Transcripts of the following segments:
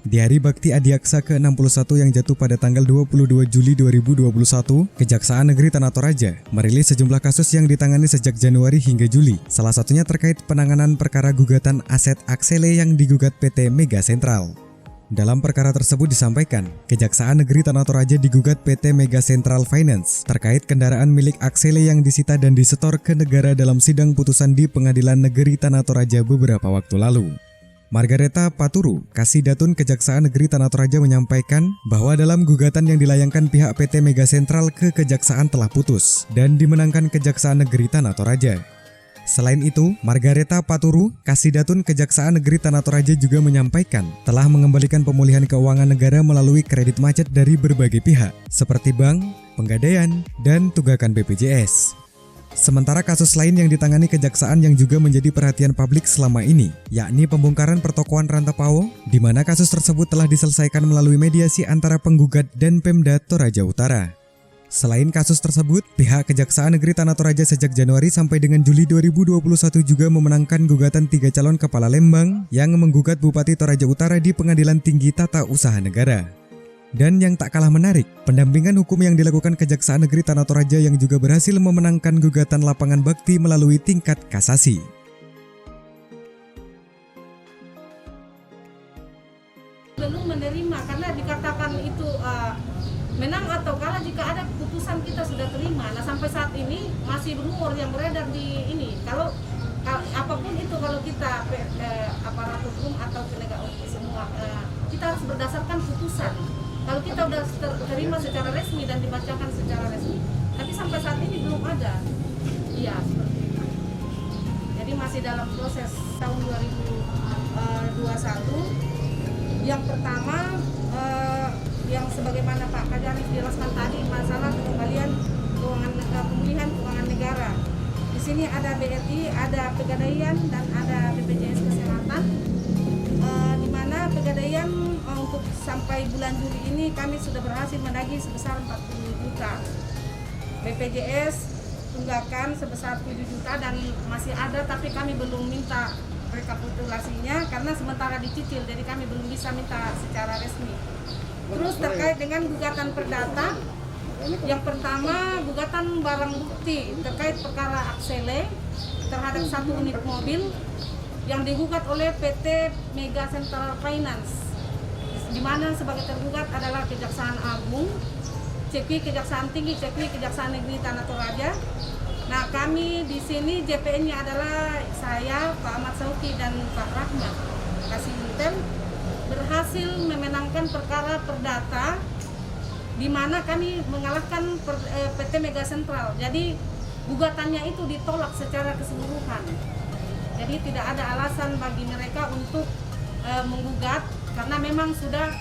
Di Hari Bakti Adiaksa ke-61 yang jatuh pada tanggal 22 Juli 2021, Kejaksaan Negeri Tanah Toraja merilis sejumlah kasus yang ditangani sejak Januari hingga Juli. Salah satunya terkait penanganan perkara gugatan aset Aksele yang digugat PT Mega Sentral. Dalam perkara tersebut disampaikan, Kejaksaan Negeri Tanah Toraja digugat PT Mega Sentral Finance terkait kendaraan milik Aksele yang disita dan disetor ke negara dalam sidang putusan di Pengadilan Negeri Tanah Toraja beberapa waktu lalu. Margareta Paturu, Kasidatun Kejaksaan Negeri Tanah Toraja menyampaikan bahwa dalam gugatan yang dilayangkan pihak PT Mega Sentral ke Kejaksaan telah putus dan dimenangkan Kejaksaan Negeri Tanah Toraja. Selain itu, Margareta Paturu, Kasidatun Kejaksaan Negeri Tanah Toraja juga menyampaikan telah mengembalikan pemulihan keuangan negara melalui kredit macet dari berbagai pihak, seperti bank, penggadaian, dan tunggakan BPJS. Sementara kasus lain yang ditangani Kejaksaan yang juga menjadi perhatian publik selama ini, yakni pembongkaran pertokoan Rantapao, di mana kasus tersebut telah diselesaikan melalui mediasi antara penggugat dan Pemda Toraja Utara. Selain kasus tersebut, pihak Kejaksaan Negeri Tanah Toraja sejak Januari sampai dengan Juli 2021 juga memenangkan gugatan 3 calon kepala Lembang yang menggugat Bupati Toraja Utara di Pengadilan Tinggi Tata Usaha Negara. Dan yang tak kalah menarik, pendampingan hukum yang dilakukan Kejaksaan Negeri Tanah Toraja yang juga berhasil memenangkan gugatan lapangan bakti melalui tingkat kasasi. Belum menerima karena dikatakan itu menang atau kalah jika ada putusan kita sudah terima. Nah sampai saat ini masih rumor yang beredar di ini. Kalau apapun itu kalau kita aparatur hukum atau penegak hukum semua kita harus berdasarkan putusan. Kalau kita sudah terima secara resmi dan dibacakan secara resmi, tapi sampai saat ini belum ada. Iya, seperti itu. Jadi masih dalam proses tahun 2021. Yang pertama, yang sebagaimana Pak Kajarif jelaskan tadi, masalah pengembalian pemulihan keuangan negara. Di sini ada BRI, ada Pegadaian, dan ada BPJS Kesehatan. Di mana Pegadaian untuk sampai bulan Juli ini kami sudah berhasil menagih sebesar 40 juta. BPJS tunggakan sebesar 7 juta dan masih ada tapi kami belum minta rekapitulasinya karena sementara dicicil, jadi kami belum bisa minta secara resmi. Terus terkait dengan gugatan perdata, yang pertama gugatan barang bukti terkait perkara Aksele terhadap 1 unit mobil yang digugat oleh PT Mega Sentral Finance, di mana sebagai tergugat adalah Kejaksaan Agung, CPI Kejaksaan Tinggi, CPI Kejaksaan Negeri Tanah Toraja. Nah, kami di sini JPN-nya adalah saya, Pak Ahmad Sauki, dan Pak Rahmat Kasihunten berhasil memenangkan perkara perdata, di mana kami mengalahkan PT Mega Sentral. Jadi gugatannya itu ditolak secara keseluruhan. Jadi tidak ada alasan bagi mereka untuk menggugat karena memang sudah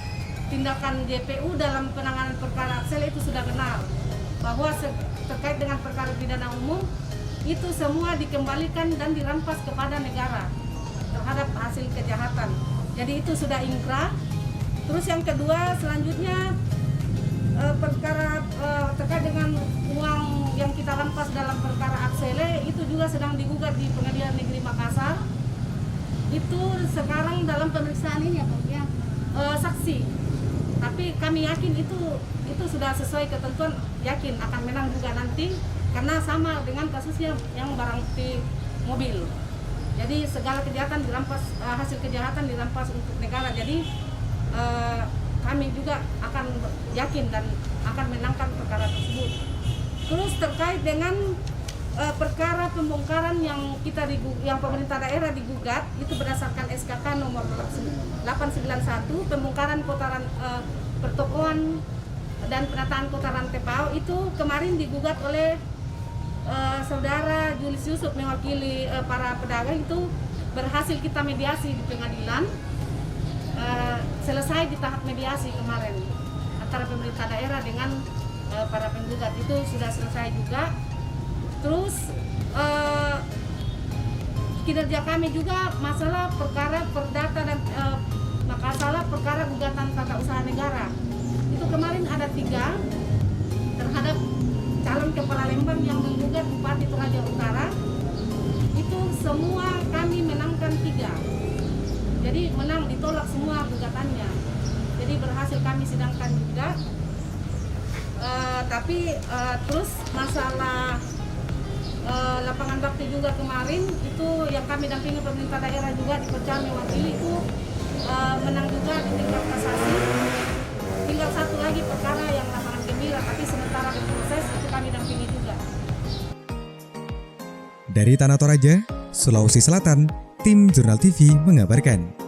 tindakan JPU dalam penanganan perkara Aksele itu sudah benar bahwa terkait dengan perkara pidana umum itu semua dikembalikan dan dirampas kepada negara terhadap hasil kejahatan. Jadi itu sudah ingkrah. Terus yang kedua selanjutnya perkara terkait dengan uang yang kita rampas dalam perkara Aksele itu juga sedang digugat di Pengadilan Negeri Makassar. Itu sekarang dalam pemeriksaan ini ya, saksi. Tapi kami yakin itu sudah sesuai ketentuan, yakin akan menang juga nanti karena sama dengan kasusnya yang barang bukti mobil. Jadi segala kejahatan dirampas, hasil kejahatan dirampas untuk negara. Jadi kami juga akan yakin dan akan menangkan perkara tersebut. Terus terkait dengan perkara pembongkaran yang pemerintah daerah digugat itu berdasarkan SKK nomor 891 pembongkaran kotaran pertokoan dan penataan kota Rantapao itu kemarin digugat oleh saudara Julius Yusuf mewakili para pedagang. Itu berhasil kita mediasi di pengadilan, selesai di tahap mediasi kemarin antara pemerintah daerah dengan para penggugat, itu sudah selesai juga. Terus kinerja kami juga masalah perkara perdata dan masalah perkara gugatan tata usaha negara itu kemarin ada 3 terhadap calon kepala Lembang yang menggugat Bupati Toraja Utara. Itu semua kami menangkan 3, jadi menang, ditolak semua gugatannya. jadi berhasil kami sidangkan juga. Tapi terus masalah lapangan bakti juga kemarin itu yang kami dampingi pemerintah daerah juga di Pecah mewakili itu menang juga di tingkat kasasi. Tinggal satu lagi perkara yang lapangan gembira, tapi sementara berproses itu kami dampingi juga. Dari Tanah Toraja, Sulawesi Selatan, tim Jurnal TV mengabarkan.